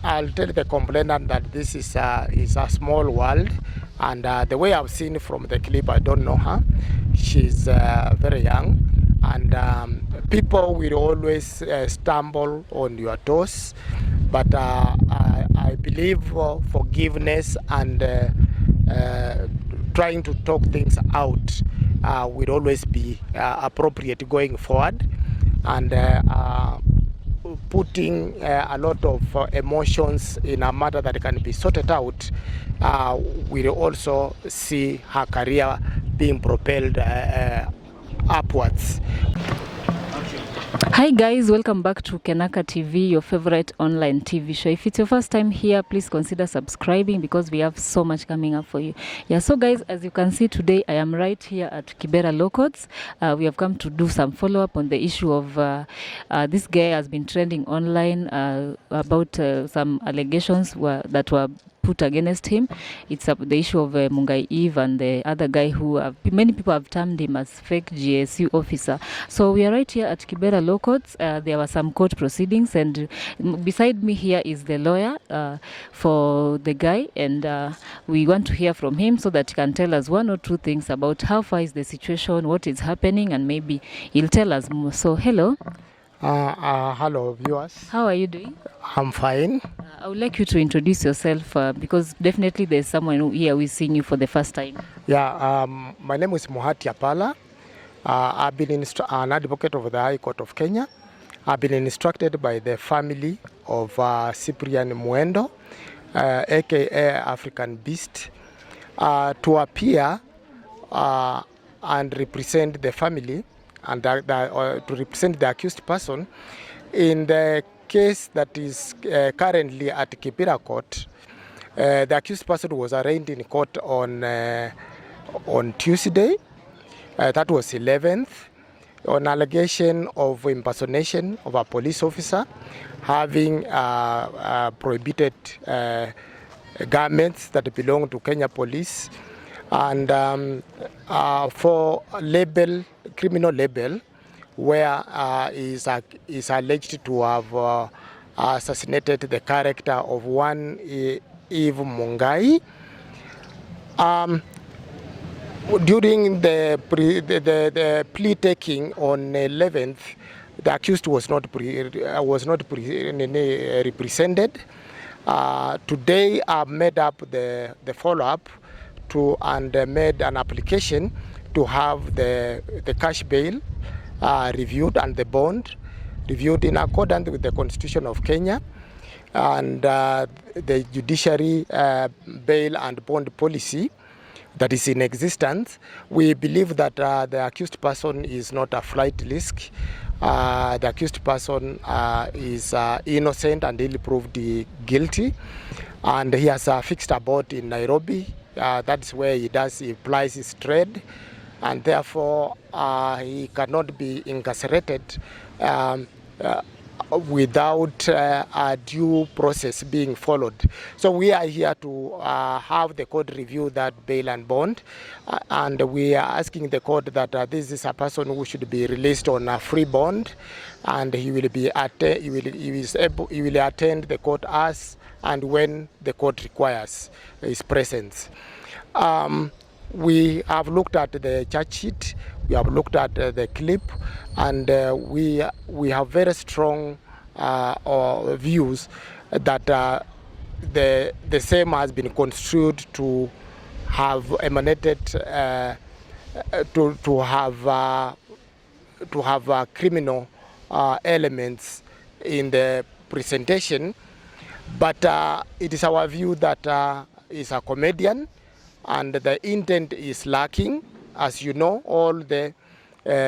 I'll tell the complainant that this is a small world, and the way I've seen from the clip, I don't know her. She's very young, and people will always stumble on your toes, but I believe forgiveness and trying to talk things out will always be appropriate going forward, and putting a lot of emotions in a matter that can be sorted out will also see her career being propelled upwards. Hi guys, welcome back to Kenaka TV, your favorite online TV show. If it's your first time here, please consider subscribing because we have so much coming up for you. Yeah, so guys, as you can see today, I am right here at Kibera Low Courts. We have come to do some follow-up on the issue of this guy has been trending online about some allegations that were put against him. It's the issue of Mungai Eve and the other guy who many people have termed him as fake GSU officer. So we are right here at Kibera Low Courts. There were some court proceedings, and beside me here is the lawyer for the guy, and we want to hear from him so that he can tell us one or two things about how far is the situation, what is happening, and maybe he'll tell us more. So hello. Hello viewers. How are you doing? I'm fine. I would like you to introduce yourself because definitely there's someone here who's seeing you for the first time. Yeah, my name is Muhati Apala. I've been an advocate of the High Court of Kenya. I've been instructed by the family of Cyprian Muendo, aka African Beast, to appear and represent the family and to represent the accused person in the case that is currently at Kibera Court. The accused person was arraigned in court on Tuesday, that was 11th, on allegation of impersonation of a police officer, having prohibited garments that belong to Kenya Police, and for criminal label, where is alleged to have assassinated the character of one Eve Mungai. During the plea taking on 11th, the accused was not represented. Today, I've made up the follow-up and made an application to have the cash bail reviewed and the bond reviewed in accordance with the Constitution of Kenya and the judiciary bail and bond policy that is in existence. We believe that the accused person is not a flight risk. The accused person is innocent and he'll proved guilty, and he has a fixed abode in Nairobi. That's where he applies his trade, and therefore he cannot be incarcerated without a due process being followed. So we are here to have the court review that bail and bond, and we are asking the court that this is a person who should be released on a free bond, and he will attend the court as and when the court requires his presence. We have looked at the charge sheet, we have looked at the clip, and we have very strong views that the same has been construed to have emanated to have criminal elements in the presentation, but it is our view that is a comedian and the intent is lacking. As you know, all the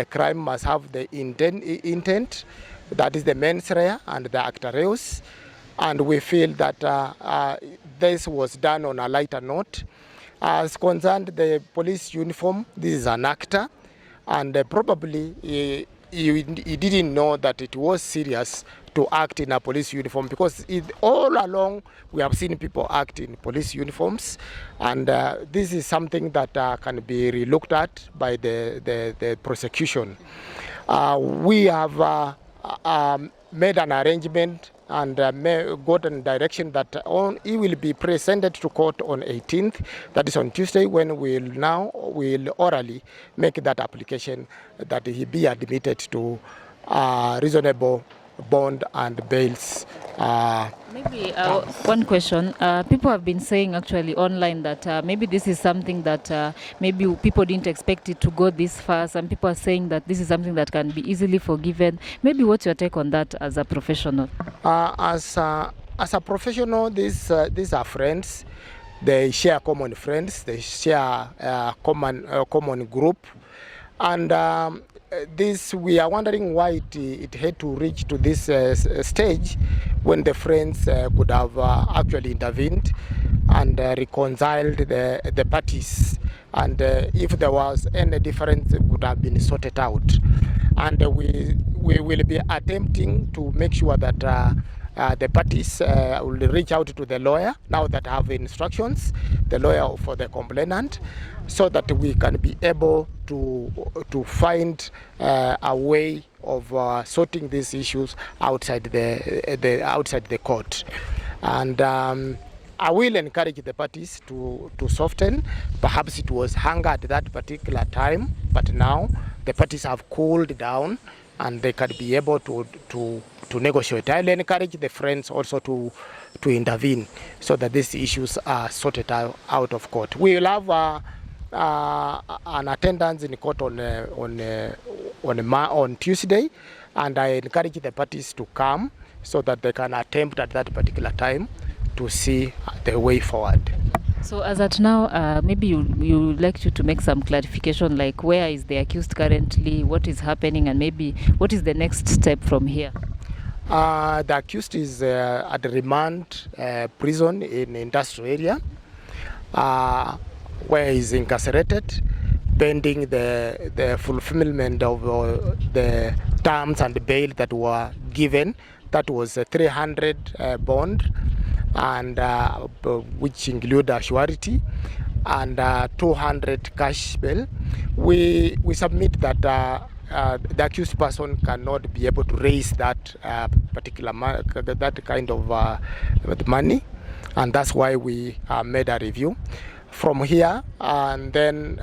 crime must have the intent, that is the mens rea and the acta reus, and we feel that this was done on a lighter note. As concerned the police uniform, this is an actor, and probably he didn't know that it was serious to act in a police uniform, because all along we have seen people act in police uniforms, and this is something that can be relooked at by the prosecution. We have made an arrangement and gotten direction that he will be presented to court on 18th, that is on Tuesday, when we'll orally make that application that he be admitted to reasonable bond and bails. Maybe one question. People have been saying actually online that maybe this is something that maybe people didn't expect it to go this far. Some people are saying that this is something that can be easily forgiven. Maybe what's your take on that as a professional? As a professional, these are friends. They share common friends. They share common group, and this, we are wondering why it had to reach to this stage when the friends could have actually intervened and reconciled the parties, and if there was any difference, it would have been sorted out. And we will be attempting to make sure that the parties will reach out to the lawyer now that have instructions, the lawyer for the complainant, so that we can be able to find a way of sorting these issues outside the court. And I will encourage the parties to soften. Perhaps it was hunger at that particular time, but now the parties have cooled down and they can be able to negotiate. I'll encourage the friends also to intervene so that these issues are sorted out of court. We will have an attendance in court on Tuesday, and I encourage the parties to come so that they can attempt at that particular time to see the way forward. So as at now, maybe you would like to make some clarification, like where is the accused currently, what is happening, and maybe what is the next step from here? The accused is at the remand prison in industrial area, where he's incarcerated, pending the fulfillment of the terms and the bail that were given. That was a 300 bond, and which include a surety, and 200 cash bail. We submit that the accused person cannot be able to raise that particular that kind of money, and that's why we made a review from here, and then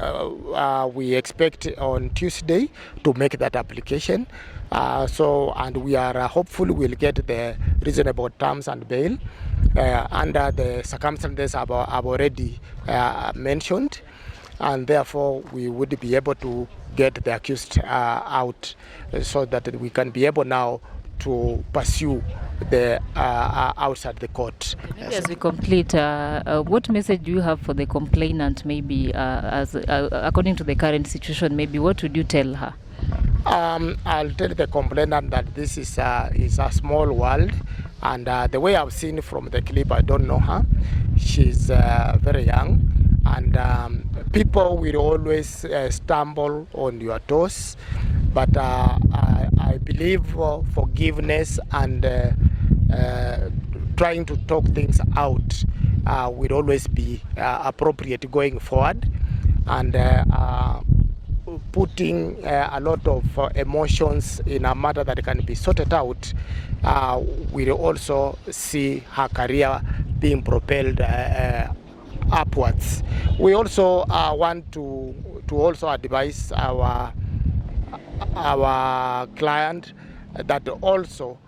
we expect on Tuesday to make that application. And we are hopeful we'll get the reasonable terms and bail under the circumstances I've already mentioned, and therefore we would be able to get the accused out so that we can be able now to pursue the outside the court. Maybe as we complete, what message do you have for the complainant? Maybe as according to the current situation, maybe what would you tell her? I'll tell the complainant that this is a small world, and the way I've seen from the clip, I don't know her. She's very young, and people will always stumble on your toes, but I believe forgiveness and trying to talk things out will always be appropriate going forward, and putting a lot of emotions in a matter that can be sorted out will also see her career being propelled upwards. We also want to also advise our client that also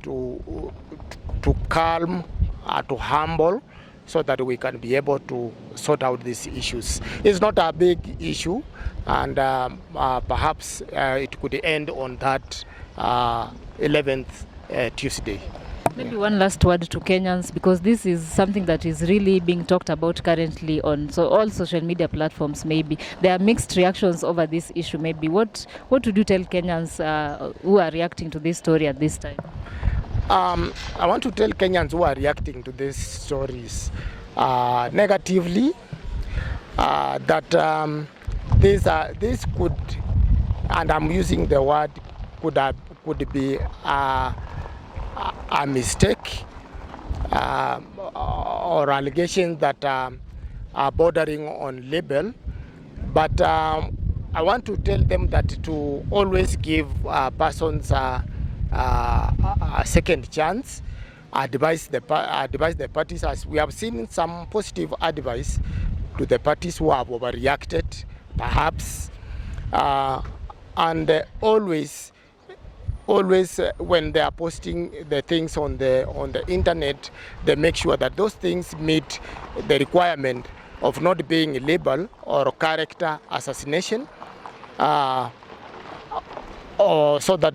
to calm, to humble, so that we can be able to sort out these issues. It's not a big issue, and perhaps it could end on that 11th Tuesday. Maybe one last word to Kenyans, because this is something that is really being talked about currently on all social media platforms. Maybe there are mixed reactions over this issue. Maybe what would you tell Kenyans who are reacting to this story at this time? I want to tell Kenyans who are reacting to these stories negatively that this could, and I'm using the word could be a mistake or allegations that are bordering on libel, but I want to tell them that to always give persons a second chance, advise the parties, as we have seen some positive advice to the parties who have overreacted, perhaps, and always when they are posting the things on the internet, they make sure that those things meet the requirement of not being libel or character assassination, or so that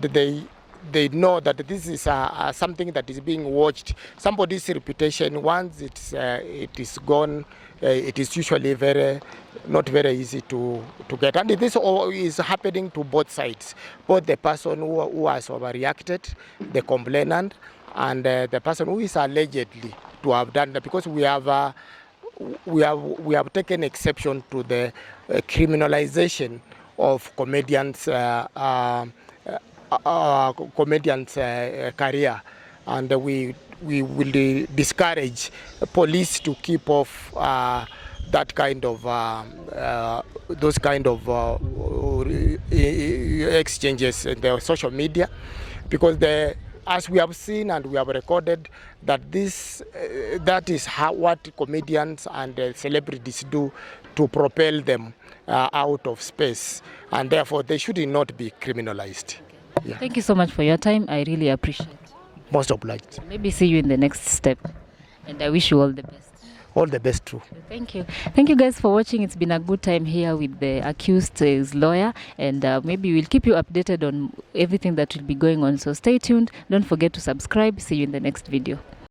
they know that this is something that is being watched. Somebody's reputation, once it is gone, it is usually not very easy to get. And this all is happening to both sides, both the person who has overreacted, the complainant, and the person who is allegedly to have done that, because we have taken exception to the criminalization of comedians' career, and we will discourage police to keep off that kind of those kind of exchanges in the social media, because as we have seen and we have recorded, that that is what comedians and celebrities do to propel them out of space, and therefore they should not be criminalized. Yeah. Thank you so much for your time. I really appreciate it. Most obliged. Maybe see you in the next step, and I wish you all the best. All the best too. Thank you. Thank you guys for watching. It's been a good time here with the accused's lawyer, and maybe we'll keep you updated on everything that will be going on. So stay tuned. Don't forget to subscribe. See you in the next video.